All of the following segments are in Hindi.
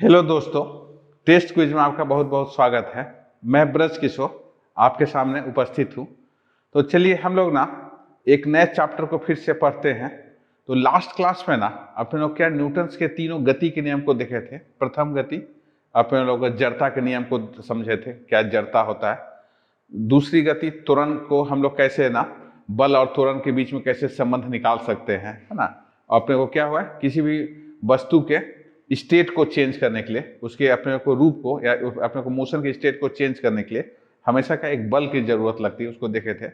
हेलो दोस्तों, टेस्ट क्विज में आपका बहुत बहुत स्वागत है। मैं ब्रज किशोर आपके सामने उपस्थित हूँ। तो चलिए हम लोग ना एक नए चैप्टर को फिर से पढ़ते हैं। तो लास्ट क्लास में ना अपने लोग क्या न्यूटन्स के तीनों गति के नियम को देखे थे। प्रथम गति अपने लोग जड़ता के नियम को समझे थे, क्या जड़ता होता है। दूसरी गति त्वरण को हम लोग कैसे ना बल और त्वरण के बीच में कैसे संबंध निकाल सकते हैं, है ना। अपने को क्या हुआ, किसी भी वस्तु के स्टेट को चेंज करने के लिए, उसके अपने को रूप को या अपने को मोशन के स्टेट को चेंज करने के लिए हमेशा का एक बल की जरूरत लगती है, उसको देखे थे।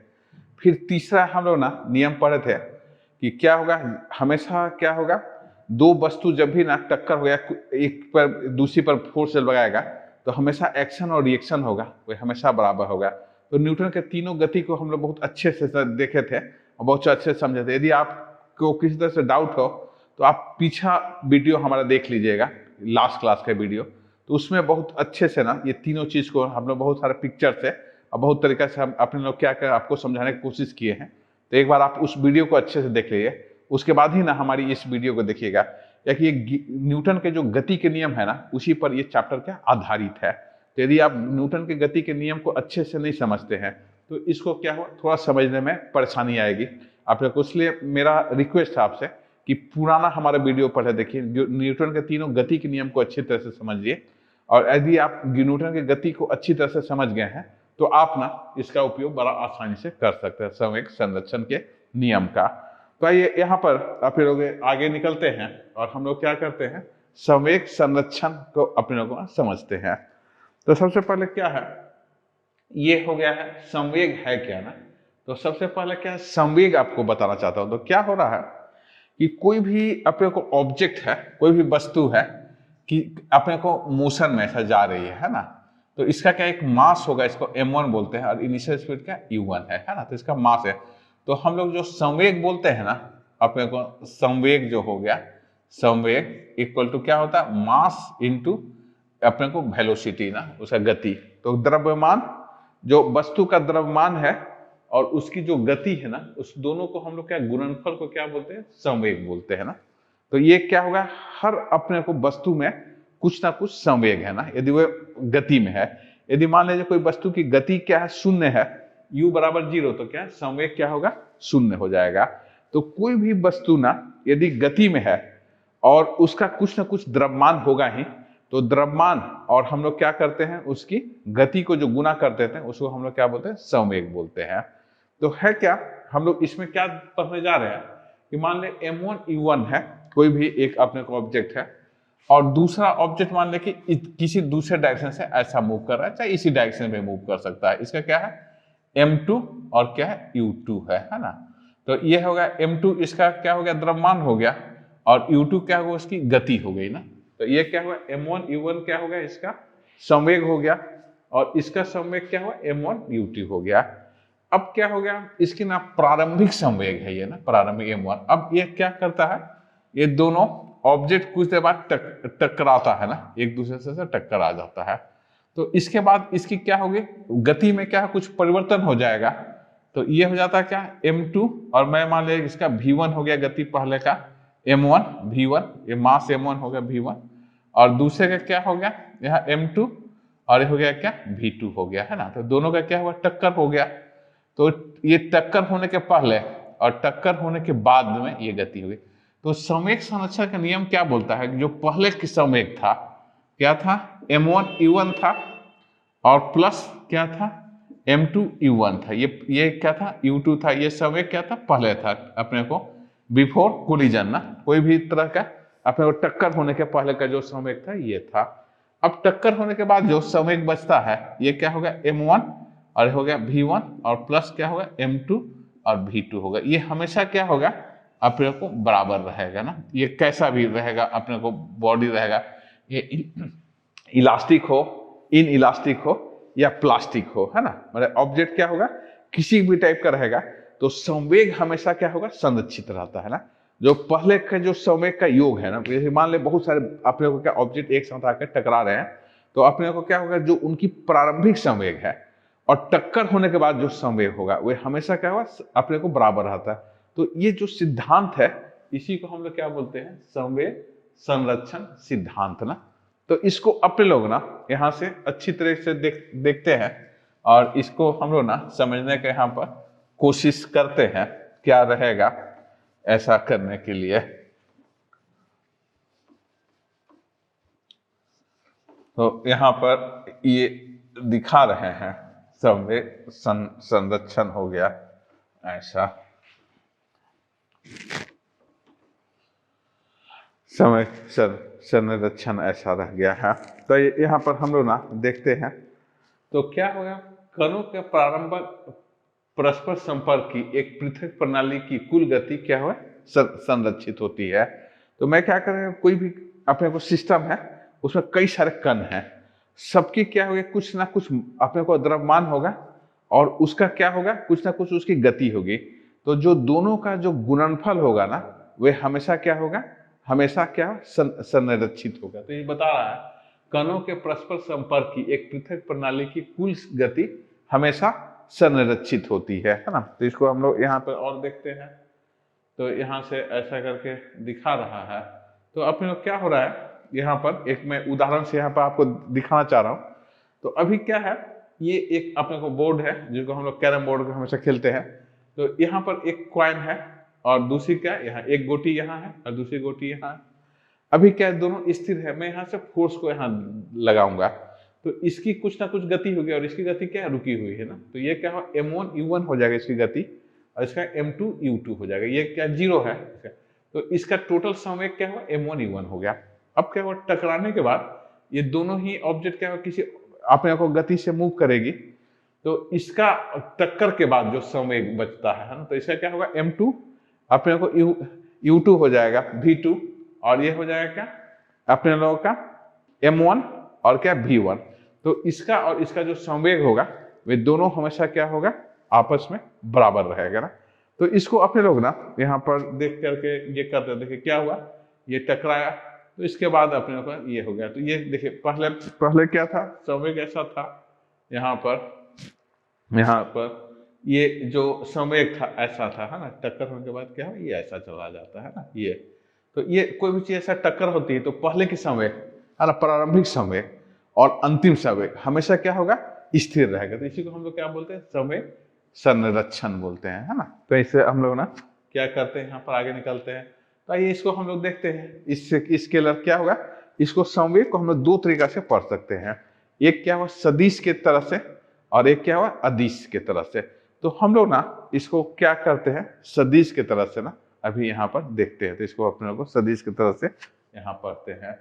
फिर तीसरा हम लोग ना नियम पढ़े थे कि क्या होगा, हमेशा क्या होगा, दो वस्तु जब भी ना टक्कर हो गया, एक पर दूसरी पर फोर्स लगाएगा तो हमेशा एक्शन और रिएक्शन होगा, वो हमेशा बराबर होगा। तो न्यूटन के तीनों गति को हम लोग बहुत अच्छे से देखे थे और बहुत अच्छे से समझे थे। यदि आपको किसी तरह से डाउट हो तो आप पीछा वीडियो हमारा देख लीजिएगा, लास्ट क्लास का वीडियो। तो उसमें बहुत अच्छे से ना ये तीनों चीज़ को हम लोग बहुत सारे पिक्चर से और बहुत तरीका से हम अपने लोग क्या कर आपको समझाने की कोशिश किए हैं। तो एक बार आप उस वीडियो को अच्छे से देख लीजिए, उसके बाद ही ना हमारी इस वीडियो को देखिएगा, क्योंकि ये न्यूटन के जो गति के नियम है ना, उसी पर ये चैप्टर क्या आधारित है। तो यदि आप न्यूटन के गति के नियम को अच्छे से नहीं समझते हैं तो इसको क्या हो, थोड़ा समझने में परेशानी आएगी आप लोग को। इसलिए मेरा रिक्वेस्ट है आपसे कि पुराना हमारा वीडियो पढ़े देखिए, जो न्यूटन के तीनों गति के नियम को अच्छी तरह से समझिए। और यदि आप न्यूटन के गति को अच्छी तरह से समझ गए हैं तो आप ना इसका उपयोग बड़ा आसानी से कर सकते हैं संवेग संरक्षण के नियम का। तो आइए यहाँ पर आप लोग आगे निकलते हैं और हम लोग क्या करते हैं, संवेग संरक्षण को अपने लोगों समझते हैं। तो सबसे पहले क्या है, ये हो गया है संवेग है क्या ना। तो सबसे पहले क्या है, संवेग आपको बताना चाहता हूं। तो क्या हो रहा है कि कोई भी अपने को ऑब्जेक्ट है, कोई भी वस्तु है कि अपने को मोशन में ऐसा जा रही है ना, तो इसका क्या एक मास होगा, इसको m1 बोलते हैं और इनिशियल स्पीड क्या u1 है ना। तो इसका मास है। तो हम लोग जो संवेग बोलते हैं ना, अपने को संवेग जो हो गया, संवेग इक्वल टू क्या होता है, मास इनटू अपने को वेलोसिटी ना, उसका गति। तो द्रव्यमान, जो वस्तु का द्रव्यमान है और उसकी जो गति है ना, उस दोनों को हम लोग क्या गुणनफल को क्या बोलते हैं, संवेग बोलते हैं ना। तो ये क्या होगा, हर अपने को वस्तु में कुछ ना कुछ संवेग है ना, यदि वो गति में है। यदि मान लीजिए कोई वस्तु की गति क्या है, शून्य है, u बराबर 0, तो क्या संवेग क्या होगा, शून्य हो जाएगा। तो कोई भी वस्तु ना यदि गति में है और उसका कुछ ना कुछ द्रव्यमान होगा ही, तो द्रव्यमान और हम लोग क्या करते हैं, उसकी गति को जो गुना कर देते हैं उसको हम लोग क्या बोलते हैं, संवेग बोलते हैं। तो है क्या, हम लोग इसमें क्या पढ़ने जा रहे हैं कि मान ले m1 u1 है, कोई भी एक अपने को ऑब्जेक्ट है और दूसरा ऑब्जेक्ट मान ले कि किसी दूसरे डायरेक्शन से ऐसा मूव कर रहा है, चाहे इसी डायरेक्शन में मूव कर सकता है। इसका क्या है m2 और क्या है u2 है ना। तो ये हो गया m2, इसका क्या हो गया, द्रव्यमान हो गया, और u2 क्या होगा, उसकी गति हो गई ना। तो ये क्या हुआ, m1 u1 क्या हो गया, इसका संवेग हो गया, और इसका संवेग क्या हुआ, m1 u2 हो गया। अब क्या हो गया, इसकी ना प्रारंभिक संवेग है ये ना, प्रारंभिक m1। अब ये क्या करता है, ये दोनों ऑब्जेक्ट कुछ देर बाद टकराता है ना, एक दूसरे से टक्कर आ जाता है। तो इसके बाद इसकी क्या होगी, गति में क्या है, कुछ परिवर्तन हो जाएगा। तो ये हो जाता है क्या, m2, और मैं मान लिया इसका v1 हो गया, गति पहले का m1 v1, ये मास m1 हो गया v1, और दूसरे का क्या हो गया यहाँ m2, और ये हो गया क्या v2 हो गया है ना। तो दोनों का क्या हुआ, टक्कर हो गया। तो ये टक्कर होने के पहले और टक्कर होने के बाद में ये गति हुई। तो संवेग संरक्षण का नियम क्या बोलता है, जो पहले की संवेग था क्या था, m1 u1 था, और प्लस क्या था m2 u1 था, ये क्या था u2 था। ये संवेग क्या था, पहले था अपने को बिफोर कोलिजन ना, कोई भी तरह का अपने को टक्कर होने के पहले का जो संवेग था ये था। अब टक्कर होने के बाद जो संवेग बचता है ये क्या होगा, m1 और हो गया v1, और प्लस क्या होगा m2 और v2 होगा। ये हमेशा क्या होगा, अपने को बराबर रहेगा ना। ये कैसा भी रहेगा, अपने को बॉडी रहेगा, ये इलास्टिक हो, इन इलास्टिक हो या प्लास्टिक हो, है ना। मतलब ऑब्जेक्ट क्या होगा, किसी भी टाइप का रहेगा, तो संवेग हमेशा क्या होगा, संरक्षित रहता है ना। जो पहले का जो संवेग का योग है ना, जैसे मान ले बहुत सारे अपने को क्या ऑब्जेक्ट एक साथ आकर टकरा रहे हैं, तो अपने को क्या होगा, जो उनकी प्रारंभिक संवेग है और टक्कर होने के बाद जो संवेग होगा वो हमेशा क्या होगा, अपने को बराबर रहता है। तो ये जो सिद्धांत है इसी को हम लोग क्या बोलते हैं, संवेग संरक्षण सिद्धांत ना। तो इसको अपने लोग ना यहाँ से अच्छी तरह से देखते हैं और इसको हम लोग ना समझने के यहाँ पर कोशिश करते हैं क्या रहेगा ऐसा करने के लिए। तो यहाँ पर ये दिखा रहे हैं संवेग संरक्षण हो गया ऐसा, समय संरक्षण ऐसा रह गया है। तो यहाँ पर हम लोग ना देखते हैं तो क्या होगा, कणों के प्रारंभिक परस्पर संपर्क की एक पृथक प्रणाली की कुल गति क्या हो संरक्षित होती है। तो मैं क्या करें, कोई भी अपने को सिस्टम है उसमें कई सारे कण हैं, सबकी क्या होगा कुछ ना कुछ अपने को द्रव्यमान होगा और उसका क्या होगा कुछ ना कुछ उसकी गति होगी। तो जो दोनों का जो गुणनफल होगा ना वे हमेशा क्या होगा, हमेशा क्या संरक्षित होगा। तो ये बता रहा है कणों के परस्पर संपर्क की एक पृथक प्रणाली की कुल गति हमेशा संरक्षित होती है ना। तो इसको हम लोग यहाँ पर और देखते हैं। तो यहाँ से ऐसा करके दिखा रहा है। तो अपने लोग क्या हो रहा है, यहाँ पर एक मैं उदाहरण से यहाँ पर आपको दिखाना चाह रहा हूँ। तो अभी क्या है, ये एक अपने को बोर्ड है जिसको हम लोग कैरम बोर्ड को हमेशा खेलते हैं। तो यहाँ पर एक कॉइन है और दूसरी क्या यहाँ एक गोटी यहाँ है और दूसरी गोटी यहाँ है। अभी क्या दोनों स्थिर है, मैं यहाँ से फोर्स को यहाँ लगाऊंगा तो इसकी कुछ ना कुछ गति होगी और इसकी गति क्या है रुकी हुई है ना। तो ये क्या हो m1u1 हो जाएगा इसकी गति और इसका m2u2 हो जाएगा। ये क्या 0 है, तो इसका टोटल संवेग क्या हुआ m1u1 हो गया। अब क्या हुआ, टकराने के बाद ये दोनों ही ऑब्जेक्ट क्या हुआ किसी अपने को गति से मूव करेगी। तो इसका टक्कर के बाद जो संवेग बचता है ना, तो इसका क्या होगा m2 अपने को u2 हो जाएगा v2 और ये हो जाएगा क्या अपने लोगों का m1 और क्या v1। तो इसका और इसका जो संवेग होगा वे दोनों हमेशा क्या होगा आपस में बराबर रहेगा ना। तो इसको अपने लोग ना यहाँ पर देख करके ये करते देखिए क्या हुआ, ये टकराया तो इसके बाद अपने लोग का ये हो गया। तो ये देखिए पहले क्या था, संवेग ऐसा था, यहाँ पर ये जो संवेग था ऐसा था है ना, टक्कर होने के बाद क्या हो ये ऐसा चला जाता है ना। ये तो ये कोई भी चीज ऐसा टक्कर होती है तो पहले की संवेग है ना, प्रारंभिक संवेग और अंतिम संवेग हमेशा क्या होगा स्थिर रहेगा। तो इसी को हम लोग क्या बोलते हैं, संवेग संरक्षण बोलते हैं है ना। तो इससे हम लोग ना क्या करते हैं यहाँ पर आगे निकलते हैं। तो आइए इसको हम लोग देखते हैं, इससे स्केलर क्या होगा, इसको संवेग को हम लोग दो तरीका से पढ़ सकते हैं, एक क्या हुआ सदिश के तरह से और एक क्या हुआ अदिश के तरह से। तो हम लोग ना इसको क्या करते हैं सदिश के तरह से ना अभी यहाँ पर देखते हैं। तो इसको अपने लोग को सदिश की तरह से यहाँ पढ़ते हैं।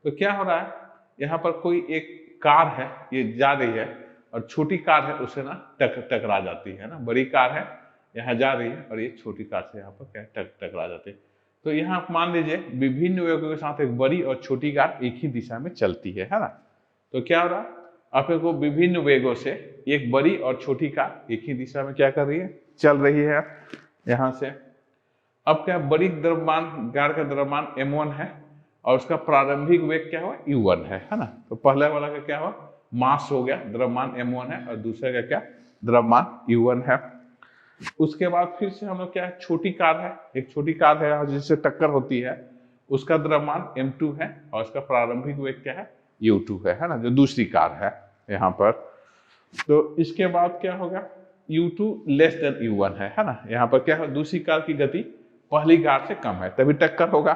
तो क्या हो रहा है, यहाँ पर कोई एक कार है ये जा रही है और छोटी कार है उसे ना टकरा जाती है ना। बड़ी कार है यहाँ जा रही है और ये छोटी कार से यहाँ पर क्या टकरा जाती है। तो यहाँ मान लीजिए विभिन्न वेगों के साथ एक बड़ी और छोटी कार एक ही दिशा में चलती है ना। तो क्या हो रहा है, अपने को विभिन्न वेगों से एक बड़ी और छोटी कार एक ही दिशा में क्या कर रही है चल रही है यहाँ से। अब क्या बड़ी द्रव्यमान कार का द्रव्यमान m1 है और उसका प्रारंभिक वेग क्या हुआ u1 है ना। तो पहले वाला का क्या हुआ मास हो गया, द्रव्यमान m1 है और दूसरे का क्या द्रव्यमान u1 है। उसके बाद फिर से हम लोग क्या छोटी कार है, एक छोटी कार है जिससे टक्कर होती है, उसका द्रव्यमान m2 है और उसका प्रारंभिक वेग क्या है u2 है ना, जो दूसरी कार है यहाँ पर। तो इसके बाद क्या होगा u2 लेस देन u1 है ना। यहाँ पर क्या है दूसरी कार की गति पहली कार से कम है तभी टक्कर होगा।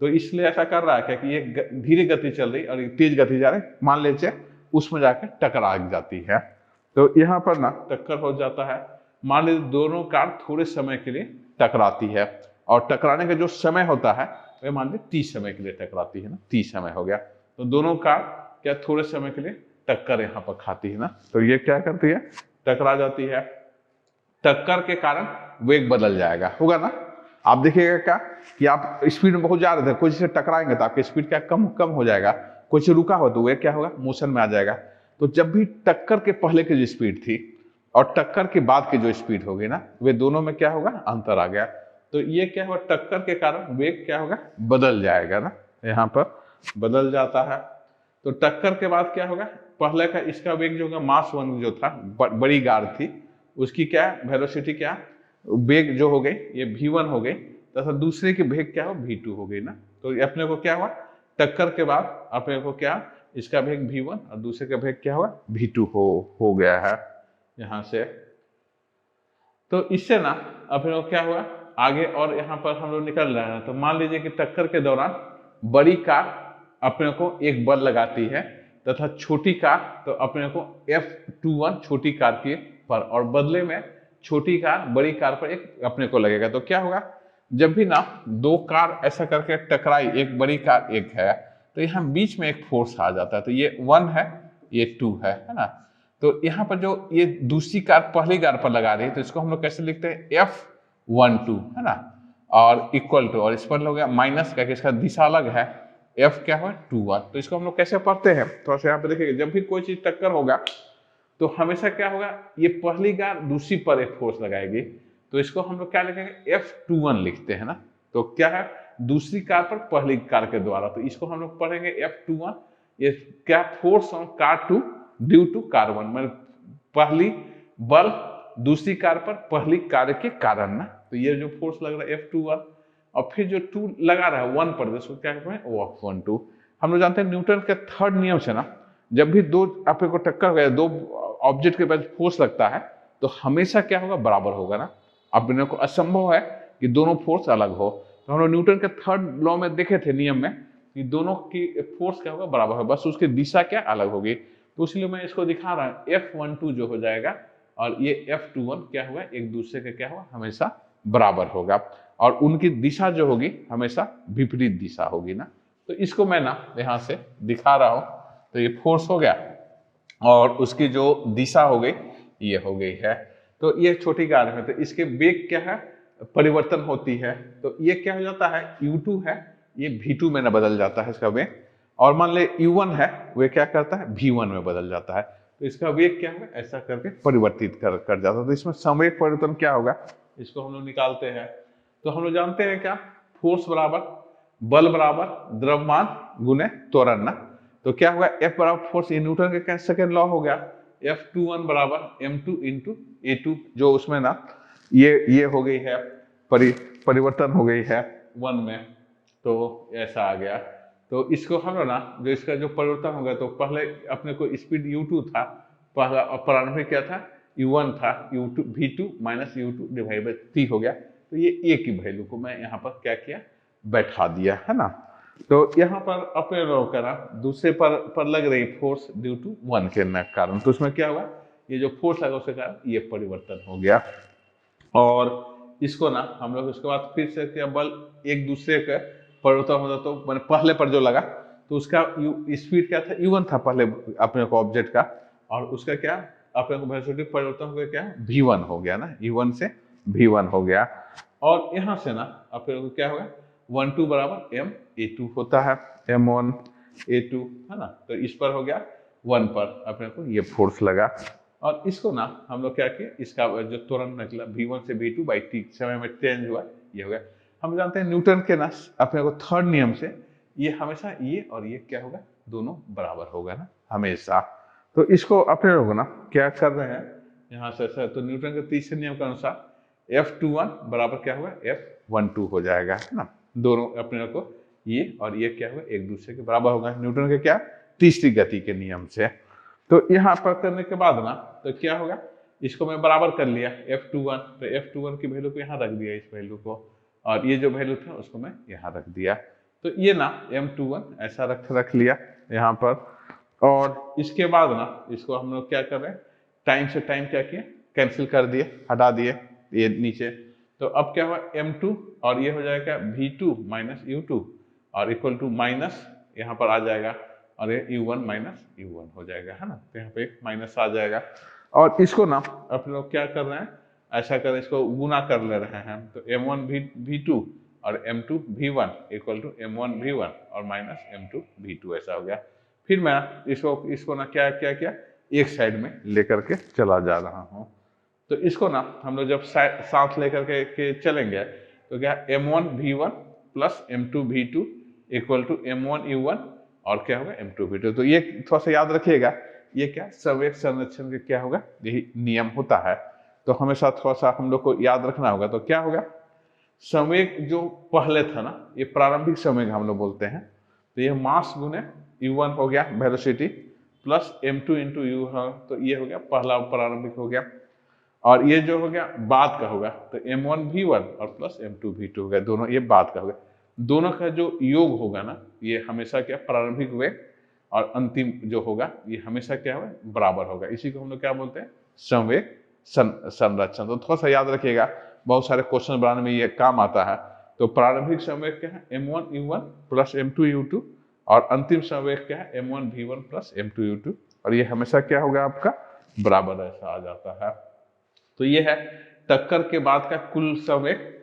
तो इसलिए ऐसा कर रहा है कि ये धीरे गति चल रही और तेज गति जा रही, मान लीजिए उसमें जाकर टकरा जाती है। तो यहाँ पर ना टक्कर हो जाता है, मान लीजिए दोनों कार थोड़े समय के लिए टकराती है और टकराने का जो समय होता है वह मान लीजिए 30 समय के लिए टकराती है ना, 30 समय हो गया। तो दोनों कार क्या थोड़े समय के लिए टक्कर यहाँ पर खाती है ना। तो ये क्या करती है टकरा जाती है, टक्कर के कारण वेग बदल जाएगा होगा ना। आप देखिएगा क्या कि आप स्पीड में बहुत जा रहे थे, कोई से टकराएंगे तो आपकी स्पीड क्या कम हो जाएगा, कोई से रुका हो तो वे क्या होगा मोशन में आ जाएगा। तो जब भी टक्कर के पहले की जो स्पीड थी और टक्कर के बाद की जो स्पीड होगी ना वे दोनों में क्या होगा अंतर आ गया। तो ये क्या होगा टक्कर के कारण वेग क्या होगा बदल जाएगा ना, यहाँ पर बदल जाता है। तो टक्कर के बाद क्या होगा पहले का इसका वेग जो होगा मास 1 जो था बड़ी कार थी उसकी क्या वेलोसिटी क्या वेग जो हो गई ये v1 हो गई तथा दूसरे की वेग क्या हो v2 हो गई ना। तो अपने को क्या हुआ टक्कर के बाद अपने को क्या, इसका वेग v1 और दूसरे का वेग क्या हुआ v2 हो गया है यहाँ से। तो इससे ना अपने को क्या हुआ आगे, और यहाँ पर हम लोग निकल रहे हैं। तो मान लीजिए कि टक्कर के दौरान बड़ी कार अपने को एक बल लगाती है तथा छोटी कार तो अपने को F21 छोटी कार के पर, और बदले में छोटी कार बड़ी कार पर एक अपने को लगेगा। तो क्या होगा, जब भी ना दो कार ऐसा करके टकराई, एक बड़ी कार एक है, तो यहाँ बीच में एक फोर्स आ जाता है। तो ये 1 है, ये 2 है ना। तो यहाँ पर जो ये दूसरी कार पहली कार पर लगा रही है, तो इसको हम लोग कैसे लिखते हैं, F12 है ना, और इक्वल टू, और इस पर हो गया माइनस का, इसका दिशा अलग है, F क्या है 2 तो इसको हम लोग कैसे पढ़ते हैं, थोड़ा सा यहाँ पे देखिए। जब भी कोई चीज टक्कर होगा तो हमेशा क्या होगा, ये पहली कार दूसरी पर एक फोर्स लगाएगी, तो इसको हम लोग क्या लिखेंगे, F21 लिखते हैं ना। तो क्या है, दूसरी कार पर पहली कार के द्वारा, तो इसको हम लोग पढ़ेंगे F21। ये क्या, force on car two due to car 1, मतलब पहली बल दूसरी कार पर पहली कार के कारण ना। तो ये जो फोर्स लग रहा है F21, और फिर जो 2 लगा रहा है 1 पर, इसको क्या कहते हैं, F12। हम लोग जानते हैं न्यूटन के थर्ड नियम से ना, जब भी दो आपके को टक्कर हो गया, दो ऑब्जेक्ट के पास फोर्स लगता है, तो हमेशा क्या होगा, बराबर होगा ना। अपने को असंभव है कि दोनों फोर्स अलग हो। तो हम लोग न्यूटन के थर्ड लॉ में देखे थे नियम में कि दोनों की फोर्स क्या होगा, बराबर है, बस उसकी दिशा क्या अलग होगी। तो इसलिए मैं इसको दिखा रहा हूँ, F12 जो हो जाएगा और ये F21 क्या होगा, एक दूसरे के क्या होगा, हमेशा बराबर होगा, और उनकी दिशा जो होगी हमेशा विपरीत दिशा होगी ना। तो इसको मैं ना यहाँ से दिखा रहा हूँ। तो ये फोर्स हो गया और उसकी जो दिशा हो गई ये हो गई है। तो ये छोटी कार है, तो इसके वेग क्या है, परिवर्तन होती है। तो ये क्या हो जाता है, U2 है, ये V2 में ना बदल जाता है इसका वेग, और मान ले U1 है, वे क्या करता है, V1 में बदल जाता है। तो इसका वेग क्या है, ऐसा करके परिवर्तित कर जाता है। तो इसमें संवेग परिवर्तन क्या होगा, इसको हम लोग निकालते हैं। तो हम लोग जानते हैं क्या, फोर्स बराबर बल बराबर द्रव्यमान गुने त्वरण ना। तो क्या होगा, F बराबर फोर्स, ये न्यूटन का सेकेंड लॉ हो गया, F21 बराबर M2 इंटू A2, जो उसमें ना ये हो गई है परिवर्तन हो गई है 1 में, तो ऐसा आ गया। तो इसको हम लोग ना, जो इसका जो परिवर्तन हो गया, तो पहले अपने को स्पीड U2 था, पहला प्रारंभिक क्या था, U1 था, U2 V2 minus U2 divide by 3 हो गया। तो ये A की वैल्यू को मैं यहाँ पर क्या किया, बैठा दिया है ना। तो यहाँ पर अपने लोग का ना दूसरे पर लग रही फोर्स ड्यू टू 1 के कारण, तो उसमें क्या हुआ, ये जो फोर्स लगा उसके कारण ये परिवर्तन हो गया। और इसको ना हम लोग उसके बाद फिर से क्या, बल एक दूसरे का परिवर्तन होता, तो मैंने पहले पर जो लगा तो उसका स्पीड क्या था, U1 था पहले अपने को ऑब्जेक्ट का, और उसका क्या अपने को वेलोसिटी परिवर्तन हो गया, क्या V1 हो गया ना, U1 से V1 हो गया। और यहाँ से ना अपने को क्या होगा, 1 2 बराबर M A2 होता है, M1 A2 है ना। तो इस पर हो गया 1 पर अपने को ये फोर्स लगा, और इसको ना हम लोग क्या किए, इसका जो त्वरण निकला V1 से V2 बाई T समय में चेंज हुआ, ये हो गया। हम जानते हैं न्यूटन के ना अपने को थर्ड नियम से ये हमेशा ये और ये क्या होगा, दोनों बराबर होगा ना हमेशा। तो इसको अपने लोग ना क्या कर रहे हैं यहाँ से, तो न्यूटन के तीसरे नियम के अनुसार F21 बराबर क्या होगा, F12 हो जाएगा है ना। दोनों अपने को ये और ये क्या होगा, एक दूसरे के बराबर होगा न्यूटन के क्या, तीसरी गति के नियम से। तो यहाँ पर करने के बाद ना तो क्या होगा, इसको मैं बराबर कर लिया F21, तो F21 की वैल्यू को यहाँ रख दिया, इस वैल्यू को, और ये जो वैल्यू था उसको मैं यहाँ रख दिया। तो ये ना M21 ऐसा रख लिया यहाँ पर। और इसके बाद ना इसको हम लोग क्या कर रहे हैं, टाइम से टाइम क्या किए, कैंसिल कर दिए, हटा दिए ये नीचे। तो अब क्या हुआ, M2 और ये हो जाएगा V2 माइनस U2 और इक्वल टू माइनस यहाँ पर आ जाएगा, और ये U1 माइनस U1 हो जाएगा है ना। तो यहाँ पे माइनस आ जाएगा, और इसको ना अपने लोग क्या कर रहे हैं, ऐसा कर इसको गुना कर ले रहे हैं। तो M1 V2 और M2 V1 equal to M1 V1 और माइनस M2 V2 ऐसा हो गया। फिर मैं इसको ना क्या किया, एक साइड में लेकर के चला जा रहा हूँ। तो इसको ना हम लोग जब साथ लेकर के चलेंगे तो क्या, M1 V1 plus M2 V2 equal to M1 U1 और क्या होगा, M2 V2। तो ये थोड़ा सा याद रखिएगा, ये क्या संवेग संरक्षण का क्या होगा, यही नियम होता है। तो हमेशा थोड़ा सा हम लोग को याद रखना होगा। तो क्या होगा, संवेग जो पहले था ना, ये प्रारंभिक संवेग हम लोग बोलते हैं। तो ये मास गुने u1 हो गया velocity plus m2 into you, तो ये हो गया पहला प्रारंभिक हो गया, और ये जो हो गया बाद का होगा, तो m1 v1 और प्लस m2 v2 हो गया, दोनों ये बाद का हो गया। दोनों का जो योग होगा ना, ये हमेशा क्या प्रारंभिक वेग और अंतिम जो होगा ये हमेशा क्या होगा बराबर होगा। इसी को हम लोग क्या बोलते हैं संवेग संरक्षण। तो थोड़ा सा याद रखिएगा, बहुत सारे क्वेश्चन बनाने में ये काम आता है। तो प्रारंभिक संवेग क्या है m1 u1 plus m2 u2, और अंतिम संवेग क्या है m1 v1 plus m2 u2, और ये हमेशा क्या होगा आपका बराबर ऐसा आ जाता है। तो ये है टक्कर के बाद का कुल संवेग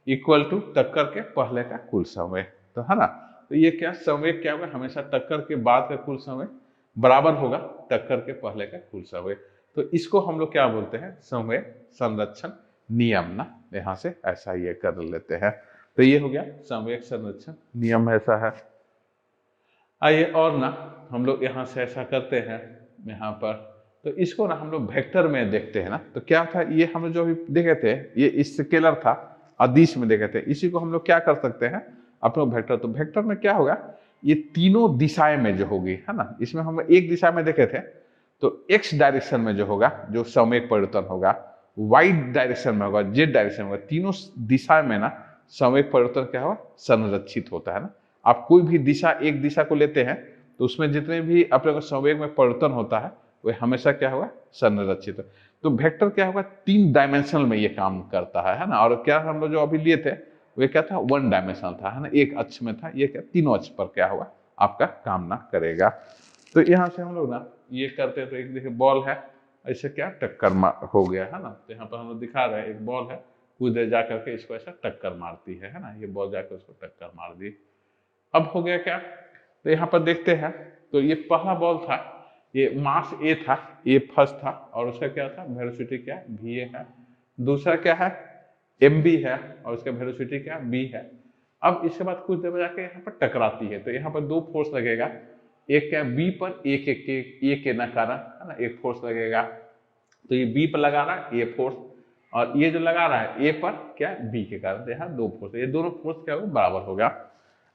इक्वल टू टक्कर के पहले का कुल संवेग, तो है ना। तो ये क्या संवेग क्या होगा हमेशा टक्कर के बाद का कुल संवेग बराबर होगा टक्कर के पहले का कुल संवेग। तो इसको हम लोग क्या बोलते हैं संवेग संरक्षण नियम ना, यहाँ से ऐसा ये कर लेते हैं। तो ये हो गया संवेग संरक्षण नियम ऐसा है। आइए और ना हम लोग यहाँ से ऐसा करते हैं यहाँ पर, तो इसको ना हम लोग वेक्टर में देखते हैं ना। तो क्या था ये हम जो अभी देखे थे ये स्केलर था, अदिश में देखे थे, इसी को हम लोग क्या कर सकते हैं अपना वेक्टर। तो वेक्टर में क्या होगा ये तीनों दिशाएं में जो होगी है ना, इसमें हम एक दिशा में देखे थे तो x डायरेक्शन में जो होगा जो संवेग परिवर्तन होगा, y डायरेक्शन में होगा, z डायरेक्शन में होगा, तीनों दिशा में ना संवेग परिवर्तन क्या होगा संरक्षित होता है ना। आप कोई भी दिशा एक दिशा को लेते हैं तो उसमें जितने भी अपने को संवेग में परिवर्तन होता है वह हमेशा क्या होगा संरक्षित है। तो वेक्टर क्या होगा 3 डायमेंशनल में ये काम करता है ना। और क्या हम लोग जो अभी लिए थे वो क्या था 1 डायमेंशनल था है ना, एक अक्ष में था, ये क्या तीनों अक्ष पर क्या होगा आपका काम ना करेगा। तो यहाँ से हम लोग ना ये करते हैं, तो एक देखिए बॉल है ऐसे क्या टक्कर हो गया है ना। तो यहाँ पर हम लोग दिखा रहे हैं एक बॉल है, कुछ देर जा करके इसको ऐसा टक्कर मारती है ना, ये बॉल जाकर उसको टक्कर मार दी। अब हो गया क्या, तो यहाँ पर देखते हैं तो ये पहला बॉल था, ये मास ए था, ए फर्स्ट था, और उसका क्या था वेलोसिटी क्या va है। दूसरा क्या है mb है, और उसका वेलोसिटी क्या b है। अब इसके बाद कुछ देर में जाके यहाँ पर टकराती है, तो यहाँ पर 2 फोर्स लगेगा, एक क्या b पर एक के कारण है ना, एक फोर्स लगेगा, तो ये b पर लगा रहा है ए फोर्स, और ये जो लगा रहा है ए पर क्या b के कारण, तो यहाँ 2 फोर्स, ये दोनों फोर्स क्या होगा बराबर होगा।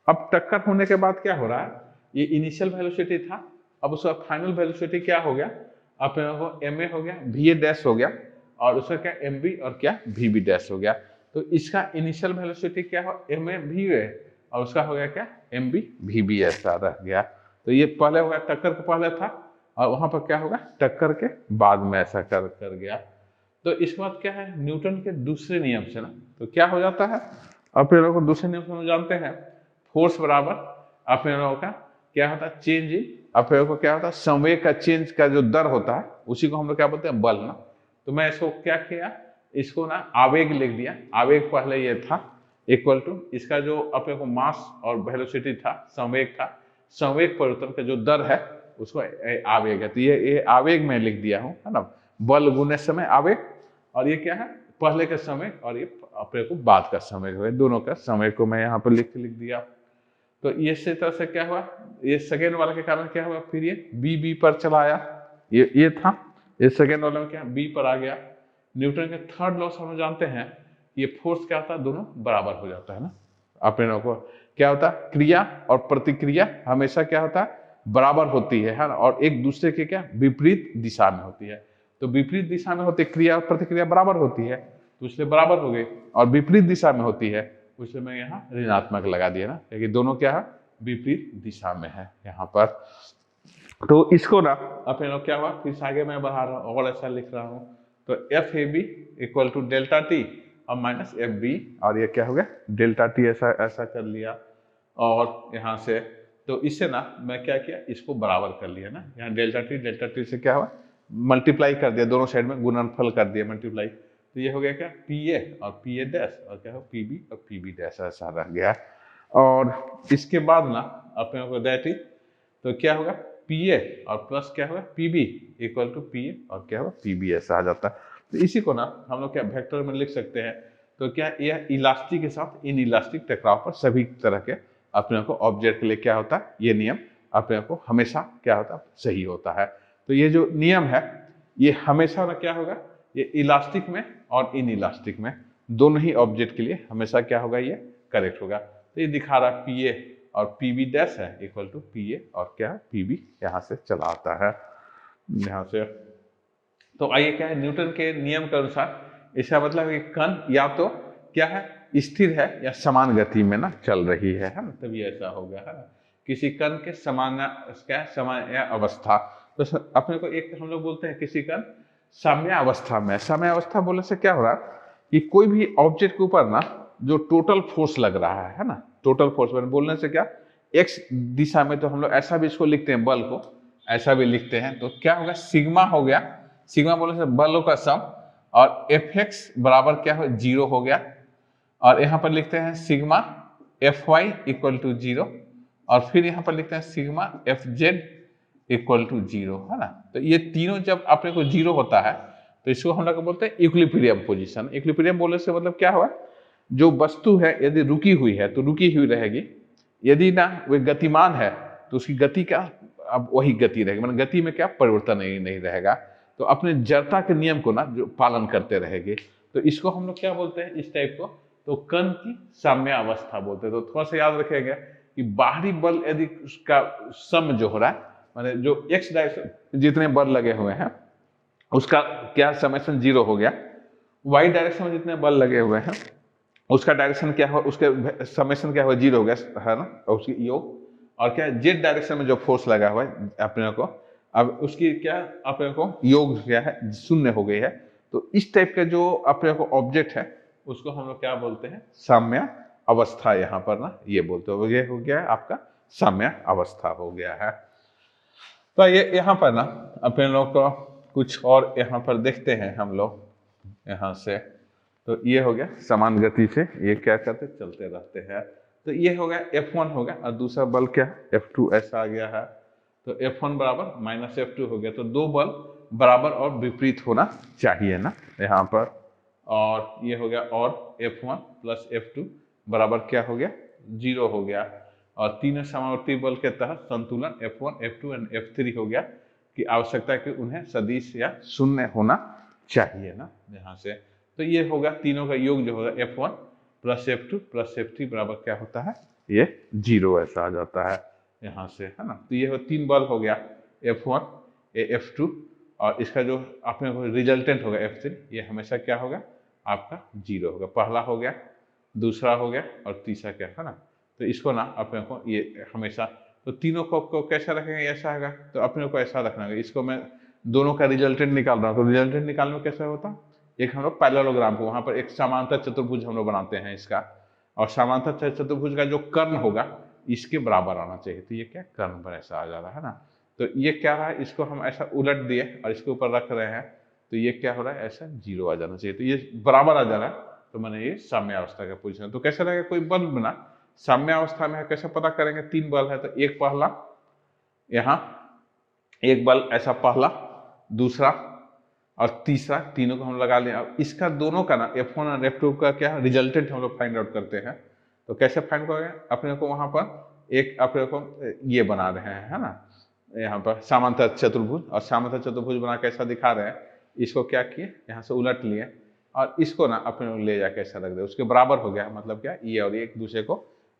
अब टक्कर होने के बाद क्या हो रहा है, ये इनिशियल वेलोसिटी था, अब उसका फाइनल वेलोसिटी क्या हो गया अपने को ma हो गया, va डैश हो गया, और उसका क्या mb और क्या vb डैश हो गया। तो इसका इनिशियल वेलोसिटी क्या हो ma va, और उसका हो गया क्या mb vb ऐसा रह गया। तो ये पहले हो गया टक्कर के पहले था, और वहां पर क्या होगा टक्कर के बाद में ऐसा कर गया। तो इसके बाद क्या है न्यूटन के दूसरे नियम से ना, तो क्या हो जाता है अपने लोगों को दूसरे नियम से हम जानते हैं फोर्स बराबर अपने लोगों का क्या होता है चेंज इन, अपने लोगों को क्या होता है संवेग का चेंज का जो दर होता है उसी को हम लोग क्या बोलते हैं बल ना। तो मैं इसको क्या किया, इसको ना आवेग लिख दिया, आवेग पहले ये था इक्वल टू इसका जो अपने को मास और वेलोसिटी था संवेग था, संवेग परिवर्तन का जो दर है उसको आवेग है। तो ये आवेग में लिख दिया हूँ है ना, बल गुने समय आवेग, और ये क्या है पहले का समय और ये अपने को बाद का समय हो, दोनों का समय को मैं यहाँ पर लिख दिया। तो ये इसी तरह से क्या हुआ, ये सेकेंड वाला के कारण क्या हुआ, फिर ये बी पर चला आया, ये था, ये सेकेंड वाला में क्या बी पर आ गया। न्यूटन के थर्ड लॉ हम जानते हैं ये फोर्स क्या होता है दोनों बराबर हो जाता है ना। अपने लोगों को क्या होता है क्रिया और प्रतिक्रिया हमेशा क्या होता है बराबर होती है ना, और एक दूसरे के क्या विपरीत दिशा में होती है। तो विपरीत दिशा में होती क्रिया और प्रतिक्रिया बराबर होती है तो इसलिए बराबर हो गई, और विपरीत दिशा में होती है उसलिए मैं यहाँ ऋणात्मक लगा दिया ना, क्योंकि दोनों क्या है विपरीत दिशा में है यहाँ पर। तो इसको ना अपने लोग क्या हुआ फिर आगे मैं बढ़ा रहा हूँ और ऐसा लिख रहा हूँ, तो F A B equal to delta T और माइनस एफ बी, और ये क्या हो गया डेल्टा टी ऐसा कर लिया। और यहाँ से तो इससे ना मैं क्या किया इसको बराबर कर लिया ना, यहाँ डेल्टा टी से क्या हुआ मल्टीप्लाई कर दिया, दोनों साइड में गुणनफल कर दिया मल्टीप्लाई, तो ये हो गया क्या पी ए और पी ए डैश, और क्या हो पी बी और पी बी डैश ऐसा रह गया। और इसके बाद ना अपने को दैट इज तो क्या होगा पी ए और प्लस क्या होगा P B equal to P A और क्या होगा पी बी ऐसा आ जाता है। तो इसी को ना हम लोग क्या वेक्टर में लिख सकते हैं। तो क्या यह इलास्टिक के साथ इन इलास्टिक टकराव पर सभी तरह के अपने को ऑब्जेक्ट के लिए क्या होता है ये नियम अपने को हमेशा क्या होता है सही होता है। तो ये जो नियम है ये हमेशा ना क्या होगा ये इलास्टिक में और इन इलास्टिक में दोनों ही ऑब्जेक्ट के लिए हमेशा क्या होगा ये करेक्ट होगा। तो ये दिखा रहा है पी ए और पी बी डैश है इक्वल टू पी ए और क्या है पी बी, यहाँ से चला आता है यहाँ से। तो आइए क्या है न्यूटन के नियम के अनुसार इसका मतलब है कि कण या तो क्या है स्थिर है या समान गति में ना चल रही है ना, तभी ऐसा हो गया है ना। किसी कण के समान क्या समान अवस्था, तो अपने को एक हम लोग बोलते हैं किसी कण साम्य अवस्था में। साम्य अवस्था बोलने से क्या हो रहा है कि कोई भी ऑब्जेक्ट के ऊपर ना जो टोटल फोर्स लग रहा है ना, टोटल फोर्स बोलने से क्या एक्स दिशा में, तो हम लोग ऐसा भी इसको लिखते हैं, बल को ऐसा भी लिखते हैं, तो क्या होगा सिग्मा हो गया। सिग्मा बोलने से बलों का सम, और एफ एक्स बराबर क्या हो 0 हो गया, और यहाँ पर लिखते हैं sigma F Y equal to 0, और फिर यहाँ पर लिखते हैं sigma F Z equal to 0, है ना। तो ये तीनों जब अपने को 0 होता है तो इसको हम लोग बोलते हैं इक्विलिब्रियम पोजीशन। इक्विलिब्रियम बोलने से मतलब क्या हुआ, जो वस्तु है यदि रुकी हुई है तो रुकी हुई रहेगी, यदि ना वे गतिमान है तो उसकी गति का अब वही गति रहेगी, मतलब गति में क्या परिवर्तन नहीं रहेगा, तो अपने जड़ता के नियम को ना जो पालन करते रहेगी। तो इसको हम लोग क्या बोलते हैं इस टाइप को, तो कण की साम्य अवस्था बोलते हैं। तो थोड़ा सा याद रखेगा कि बाहरी बल यदि उसका सम जो हो रहा है, माने जो एक्स डायरेक्शन जितने बल लगे हुए हैं उसका क्या समेशन 0 हो गया, वाई डायरेक्शन में जितने बल लगे हुए हैं उसका डायरेक्शन क्या हो, उसके समेशन क्या हुआ 0 हो गया, है ना, और उसकी योग, और क्या जेड डायरेक्शन में जो फोर्स लगा हुआ है अपने को, अब उसकी क्या अपने को योग क्या है 0 हो गई है। तो इस टाइप का जो अपने को ऑब्जेक्ट है उसको हम लोग क्या बोलते हैं साम्य अवस्था, यहाँ पर ना ये बोलते हो, ये हो गया आपका साम्य अवस्था हो गया है। तो ये यहाँ पर ना अपने लोग को कुछ और यहाँ पर देखते हैं हम लोग यहाँ से, तो ये हो गया समान गति से ये क्या करते चलते रहते हैं। तो ये हो गया F1 हो गया, और दूसरा बल क्या F2 ऐसा आ गया है, तो F1 बराबर माइनस F2 हो गया। तो दो बल बराबर और विपरीत होना चाहिए ना यहाँ पर, और ये हो गया और F1 प्लस F2 बराबर क्या हो गया 0 हो गया, और तीनों समावर्ती बल के तहत संतुलन F1 F2 एंड F3 हो गया कि आवश्यकता है कि उन्हें सदिश या शून्य होना चाहिए ना यहाँ से। तो ये होगा तीनों का योग जो होगा F1 plus F2 plus F3 बराबर क्या होता है ये 0 ऐसा आ जाता है यहाँ से, है ना। तो ये हो तीन बल हो गया F1 F2, और इसका जो अपने को रिजल्टेंट होगा F3 ये हमेशा क्या होगा आपका 0 होगा। पहला हो गया, दूसरा हो गया, और तीसरा क्या है ना। तो इसको ना अपने को ये हमेशा, तो तीनों को कैसा रखेंगे ऐसा होगा, तो अपने को ऐसा रखना है। इसको मैं दोनों का रिजल्टेंट निकाल रहा हूँ, तो रिजल्टेंट निकालने में कैसा होता, एक हम लोग पैरेललोग्राम को वहाँ पर एक समांतर चतुर्भुज हम लोग बनाते हैं इसका, और समांतर चतुर्भुज का जो कर्ण होगा इसके बराबर आना चाहिए, तो ये क्या कर्ण पर ऐसा आ जा रहा है ना। तो ये क्या रहा है, इसको हम ऐसा उलट दिए और इसके ऊपर रख रहे हैं, तो ये क्या हो रहा है ऐसा 0 आ जाना चाहिए, तो ये बराबर आ जा रहा है, तो मैंने ये साम्य अवस्था का पोजीशन। तो कैसा रहेगा, कोई बल बना साम्य अवस्था में है, कैसे पता करेंगे, तीन बल है, तो एक पहला यहाँ एक बल ऐसा पहला, दूसरा और तीसरा, तीनों को हम लगा लें। अब इसका दोनों का ना F1 और F2 का क्या रिजल्टेंट हम लोग फाइंड आउट करते हैं। तो कैसे फाइंड करेंगे, अपने को वहां पर एक अपने को ये बना रहे हैं, है ना, यहाँ पर समांतर चतुर्भुज, और समांतर चतुर्भुज बना कैसा दिखा रहे हैं, इसको क्या किए यहाँ से उलट लिए और इसको ना अपने ले जाके ऐसा रख दे, उसके बराबर हो गया, मतलब क्या ये और ये एक दूसरे को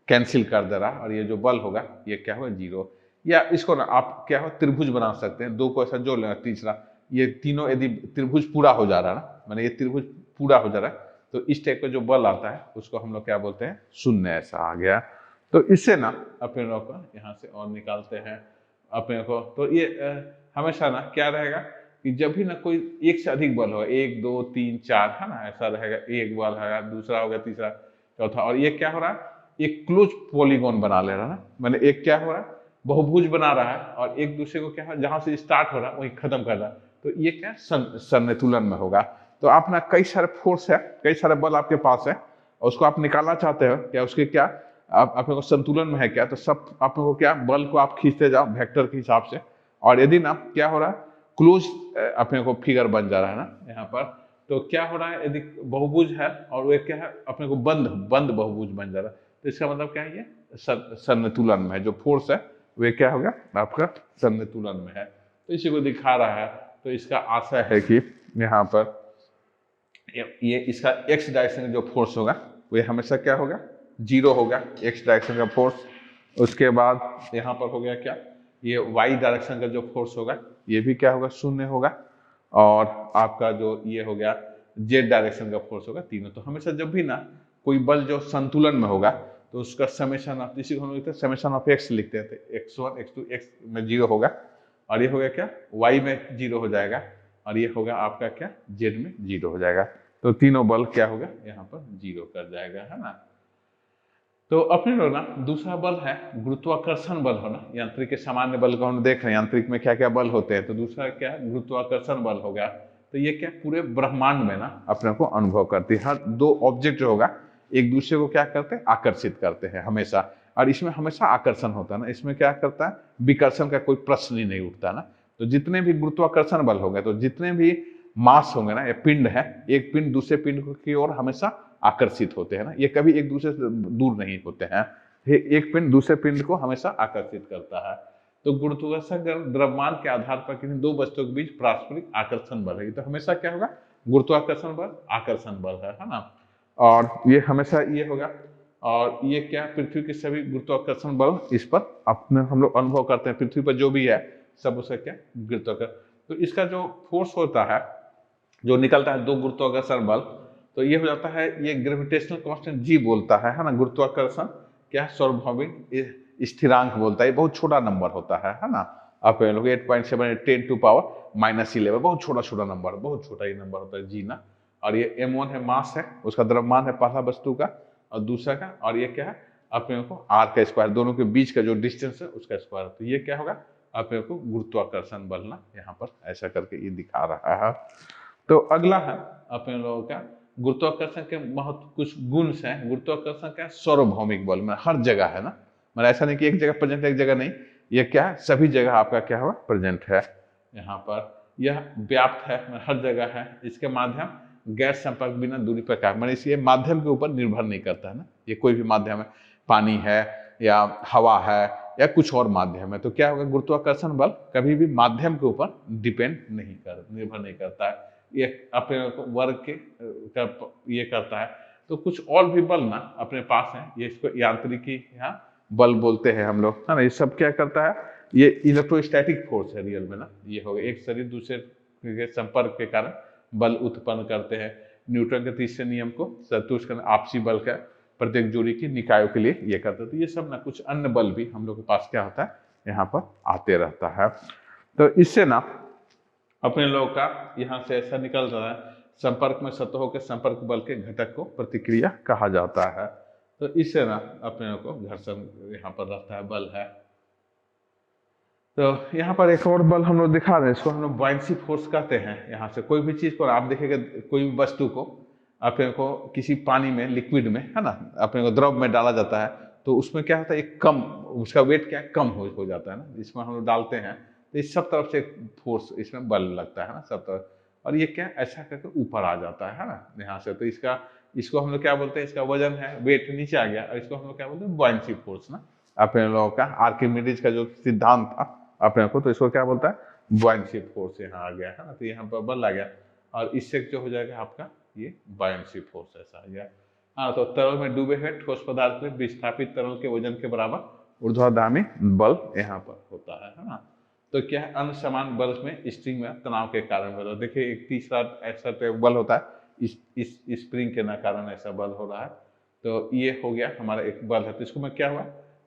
कैंसिल कर दे रहा, और ये जो बल होगा ये क्या होगा 0। या इसको ना आप क्या हो त्रिभुज बना सकते हैं, दो को ऐसा जोड़ लेना, तीसरा ये तीनों यदि त्रिभुज पूरा हो जा रहा है ना, माने ये त्रिभुज पूरा हो जा रहा है, तो इस टाइप का जो बल आता है उसको हम लोग क्या बोलते हैं शून्य ऐसा आ गया। तो इससे ना अपने लोग को यहाँ से और निकालते हैं अपने को। तो ये हमेशा ना क्या रहेगा कि जब भी ना कोई एक से अधिक बल हो, 1 2 3 4, है ना, ऐसा रहेगा, एक बल है, दूसरा हो गया, तीसरा, चौथा, और ये क्या हो रहा है एक क्लोज पॉलीगॉन बना ले रहा है ना, मैंने एक क्या हो रहा है बहुभुज बना रहा है, और एक दूसरे को क्या है जहां से स्टार्ट हो रहा है वहीं खत्म कर रहा है, तो ये क्या संतुलन में होगा। तो आप ना कई सारे फोर्स है, कई सारे बल आपके पास है, और उसको आप निकालना चाहते हो क्या, उसके क्या आप अपने को संतुलन में है क्या, तो सब अपने को क्या बल को आप खींचते जाओ वेक्टर के हिसाब से, और यदि ना क्या हो रहा है क्लोज अपने को फिगर बन जा रहा है ना यहाँ पर, तो क्या हो रहा है यदि बहुभुज है और वो क्या है अपने को बंद बहुभुज बन जा रहा है, तो इसका मतलब क्या है ये संतुलन में है, जो फोर्स है वे क्या होगा आपका संतुलन में है। तो इसी को दिखा रहा है। तो इसका आशय है कि यहाँ पर ये इसका एक्स डायरेक्शन का जो फोर्स होगा वो हमेशा क्या होगा 0 होगा, एक्स डायरेक्शन का फोर्स, उसके बाद यहाँ पर हो गया क्या, ये वाई डायरेक्शन का जो फोर्स होगा ये भी क्या होगा, शून्य होगा। और आपका जो ये हो गया जेड डायरेक्शन का फोर्स होगा, तीनों। तो हमेशा जब भी ना कोई बल जो संतुलन में होगा तो उसका समेशन ऑफ, इसी को हम लिखते हैं समेशन ऑफ एक्स लिखते हैं। x1 x2 x में 0 होगा, और ये हो गया क्या, y में 0 हो जाएगा, और ये होगा आपका क्या, z में 0 हो जाएगा। तो तीनों बल क्या होगा, यहाँ पर 0 कर जाएगा, है ना। तो अपने लोग ना दूसरा बल है गुरुत्वाकर्षण बल होना। यांत्रिक के सामान्य बल को हम देख रहे हैं, यांत्रिक में क्या क्या बल होते हैं। तो दूसरा क्या, गुरुत्वाकर्षण बल हो गया। तो ये क्या, पूरे ब्रह्मांड में ना अपने को अनुभव करती है। हर दो ऑब्जेक्ट जो होगा एक दूसरे को क्या करते हैं, आकर्षित करते हैं हमेशा। और इसमें हमेशा आकर्षण होता है ना, इसमें क्या करता है, विकर्षण का कोई प्रश्न ही नहीं उठता ना। तो जितने भी गुरुत्वाकर्षण बल होंगे, तो जितने भी मास होंगे ना, ये पिंड है, एक पिंड दूसरे पिंड की ओर हमेशा आकर्षित होते हैं ना, ये कभी एक दूसरे से दूर नहीं होते हैं। एक पिंड दूसरे पिंड को हमेशा आकर्षित करता है। तो गुरुत्वाकर्षण द्रव्यमान के आधार पर किन्हीं दो वस्तुओं के बीच पारस्परिक आकर्षण बल है। तो हमेशा क्या होगा, गुरुत्वाकर्षण बल आकर्षण बल है ना। और ये हमेशा ये होगा। और ये क्या, पृथ्वी के सभी गुरुत्वाकर्षण बल इस पर अपने हम लोग अनुभव करते हैं। पृथ्वी पर जो भी है सब उसका क्या, गुरुत्वाकर्षण। तो इसका जो फोर्स होता है, जो निकलता है दो गुरुत्वाकर्षण बल, तो ये हो जाता है, ये ग्रेविटेशनल कांस्टेंट जी बोलता है ना। गुरुत्वाकर्षण क्या, सार्वभौमिक स्थिरांक बोलता है। ये बहुत छोटा नंबर होता है ना। आप लोग 8.7 10 टू पावर -11, बहुत छोटा छोटा नंबर, बहुत छोटा ये नंबर होता है जी ना। और ये m1 है, मास है, उसका द्रव्यमान है पहला वस्तु का, और दूसरा का, और ये क्या है, अपने को आर का स्क्वायर, दोनों के बीच का जो डिस्टेंस है उसका स्क्वायर। तो ये क्या होगा, अपने को गुरुत्वाकर्षण बल ना, यहाँ पर ऐसा करके ये दिखा रहा है। तो अगला है अपने लोगों का गुरुत्वाकर्षण के महत्व, कुछ गुण हैं। गुरुत्वाकर्षण क्या, सार्वभौमिक बल में हर जगह है ना, मतलब ऐसा नहीं कि एक जगह प्रेजेंट है एक जगह नहीं, ये क्या है, सभी जगह आपका क्या हुआ, प्रेजेंट है यहाँ पर। यह व्याप्त है, हर जगह है। इसके माध्यम गैर संपर्क बिना दूरी पर कार्य, मतलब इसलिए माध्यम के ऊपर निर्भर नहीं करता है ना। ये कोई भी माध्यम है, पानी है या हवा है या कुछ और माध्यम है, तो क्या होगा, गुरुत्वाकर्षण बल कभी भी माध्यम के ऊपर डिपेंड नहीं कर, निर्भर नहीं करता है। ये अपने वर्ग के ये करता है। तो कुछ और भी बल ना अपने पास है, ये इसको यांत्रिकी यहाँ बल बोलते हैं हम लोग, है ना। ये सब क्या करता है, ये इलेक्ट्रोस्टैटिक फोर्स है रियल में ना। ये हो गया, एक शरीर दूसरे के संपर्क के कारण बल उत्पन्न करते हैं। न्यूटन के तीसरे नियम को संतुष्ट करना, आपसी बल का प्रत्येक जोड़ी की निकायों के लिए ये करते हैं। तो ये सब ना कुछ अन्य बल भी हम लोग के पास क्या होता है, यहाँ पर आते रहता है। तो इससे ना अपने लोगों का यहाँ से ऐसा निकल रहा है, संपर्क में सतहों के संपर्क बल के घटक को प्रतिक्रिया कहा जाता है। तो इससे ना अपने लोगों को घर्षण यहाँ पर रहता है, बल है। तो यहाँ पर एक और बल हम लोग दिखा रहे हैं, इसको हम लोग बॉयंसी फोर्स कहते हैं। यहाँ से कोई भी चीज को आप देखेंगे, कोई भी वस्तु को अपने को किसी पानी में, लिक्विड में, है ना, अपने को द्रव में डाला जाता है, तो उसमें क्या होता है, एक कम, उसका वेट क्या कम हो जाता है ना। इसमें हम लोग डालते हैं तो इस सब तरफ से फोर्स, इसमें बल लगता है ना सब तरफ, और ये क्या ऐसा करके ऊपर आ जाता है ना यहाँ से। तो इसको हम लोग क्या बोलते हैं, इसका वजन है, वेट नीचे आ गया, और इसको हम लोग क्या बोलते हैं, बॉयंसी फोर्स ना। अपने लोगों का आर्किमिडीज का जो सिद्धांत था अपने को, तो इसको क्या बोलता है, बॉयंसी फोर्स यहाँ आ गया है ना। तो यहाँ पर बल आ गया, और इससे जो हो जाएगा आपका ये बॉयंसी फोर्स ऐसा आ गया। हाँ, तो तरल में डूबे हुए ठोस पदार्थ में विस्थापित तरल के वजन के बराबर ऊर्ध्वाधर्मी बल यहाँ पर होता है ना। तो क्या है, अन्य समान बल में स्प्रिंग में तनाव के कारण होता है। देखिए एक तीसरा ऐसा बल होता है, इस स्प्रिंग के ना कारण ऐसा बल हो रहा है। तो ये हो गया हमारा एक बल है। तो इसको मैं क्या हुआ,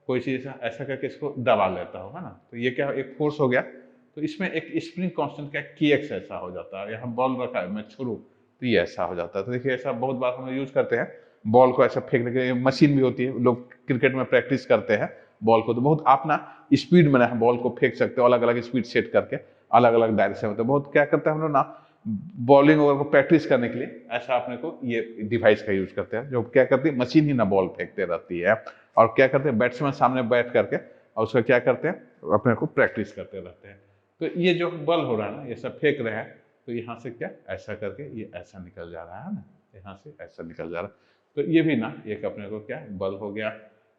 कोई चीज ऐसा करके इसको दबा लेता हूँ, है ना। तो ये क्या, एक फोर्स हो गया। तो इसमें एक स्प्रिंग कांस्टेंट का kx ऐसा हो जाता है। यहाँ बॉल रखा है, मैं छोड़ू तो ये ऐसा हो जाता है। तो देखिए ऐसा बहुत बार हम लोग यूज करते हैं, बॉल को ऐसा फेंकने के लिए मशीन भी होती है, लोग क्रिकेट में प्रैक्टिस करते हैं बॉल को। तो बहुत आप ना स्पीड में ना बॉल को फेंक सकते हो, अलग अलग स्पीड सेट करके अलग अलग डायरेक्शन में। तो बहुत क्या करते हैं हम लोग ना, बॉलिंग वगैरह को प्रैक्टिस करने के लिए ऐसा अपने को ये डिवाइस का यूज करते हैं, जो क्या करती है, मशीन ही ना बॉल फेंकते रहती है। और क्या करते हैं, बैट्समैन सामने बैठ करके और उसका क्या करते हैं, अपने को प्रैक्टिस करते रहते हैं। तो ये जो बल हो रहा है ना, ये सब फेंक रहे हैं, तो यहाँ से क्या ऐसा करके ये ऐसा निकल जा रहा है ना, यहाँ से ऐसा निकल जा रहा है। तो ये भी ना एक अपने को क्या बल हो गया।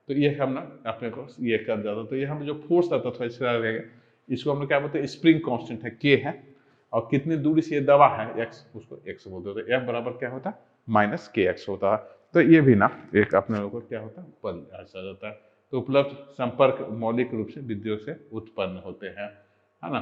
तो ये हम ना अपने को ये कर जाता। तो ये हम जो फोर्स आता था इसका रहेगा, इसको हम लोग क्या बोलते हैं, स्प्रिंग कांस्टेंट है, के है, और कितनी दूरी से ये दबा है, एक्स, उसको एक्स बोलते हैं। तो एफ बराबर क्या होता है, -kx होता है। तो ये भी ना एक अपने लोगों को क्या होता है, बल ऐसा जाता है। तो उपलब्ध संपर्क मौलिक रूप से विद्युत से उत्पन्न होते हैं, है ना।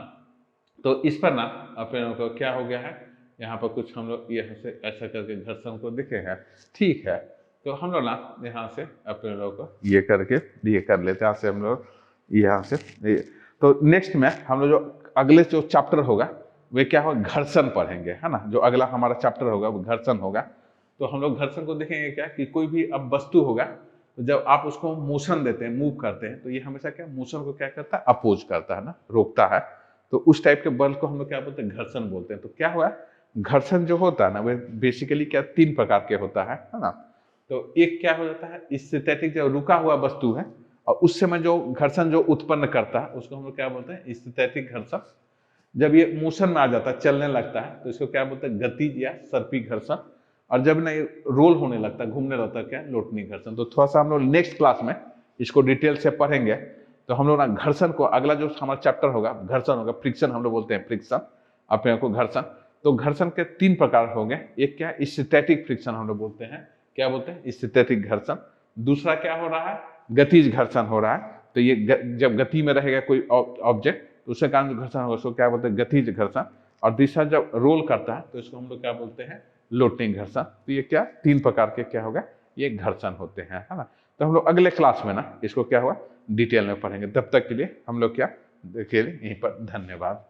तो इस पर ना अपने लोगों को क्या हो गया है, यहाँ पर कुछ हम लोग यहाँ से ऐसा करके घर्षण को देखे हैं, ठीक है। तो हम लोग ना यहाँ से अपने लोगों को ये करके ये कर लेते हैं, यहाँ से हम लोग यहाँ से ये। तो नेक्स्ट में हम लोग जो अगले जो चैप्टर होगा वे क्या होगा, घर्षण पढ़ेंगे, है ना। जो अगला हमारा चैप्टर होगा वो घर्षण होगा। तो हम लोग घर्षण को देखेंगे क्या कि कोई भी अब वस्तु होगा तो जब आप उसको मोशन देते हैं, मूव करते हैं, तो ये हमेशा क्या मोशन को क्या करता है, अपोज करता है ना, रोकता है। तो उस टाइप के बल को हम लोग क्या बोलते हैं, घर्षण बोलते हैं। तो क्या हुआ, घर्षण जो होता है ना वह बेसिकली क्या 3 प्रकार के होता है ना। तो एक क्या हो जाता है, स्टैटिक जो रुका हुआ वस्तु है और उस समय जो घर्षण जो उत्पन्न करता है उसको हम लोग क्या बोलते हैं, स्टैटिक घर्षण। जब ये मोशन में आ जाता है, चलने लगता है, तो इसको क्या बोलते हैं, गतिज या सर्पी घर्षण। और जब नहीं रोल होने लगता है, घूमने लगता है, क्या, लोटनी घर्षण। तो थोड़ा सा हम लोग नेक्स्ट क्लास में इसको डिटेल से पढ़ेंगे। तो हम लोग ना घर्षण को, अगला जो हमारा चैप्टर होगा घर्षण होगा, फ्रिक्शन हम लोग बोलते हैं, फ्रिक्शन अपने को घर्षण। तो घर्षण के 3 प्रकार होंगे। एक क्या, स्टैटिक फ्रिक्शन हम लोग बोलते हैं, क्या बोलते हैं, स्टैटिक घर्षण। दूसरा क्या हो रहा है, गतिज घर्षण हो रहा है। तो ये जब गति में रहेगा कोई ऑब्जेक्ट तो उसके कारण जो घर्षण होगा उसको क्या बोलते हैं, गतिज घर्षण। और तीसरा जब रोल करता है तो इसको हम लोग क्या बोलते हैं, लोटनी घर्षण। तो ये क्या 3 प्रकार के क्या होगा, ये घर्षण होते हैं, है ना। तो हम लोग अगले क्लास में ना इसको क्या हुआ डिटेल में पढ़ेंगे। तब तक के लिए हम लोग क्या देखिए यहीं पर, धन्यवाद।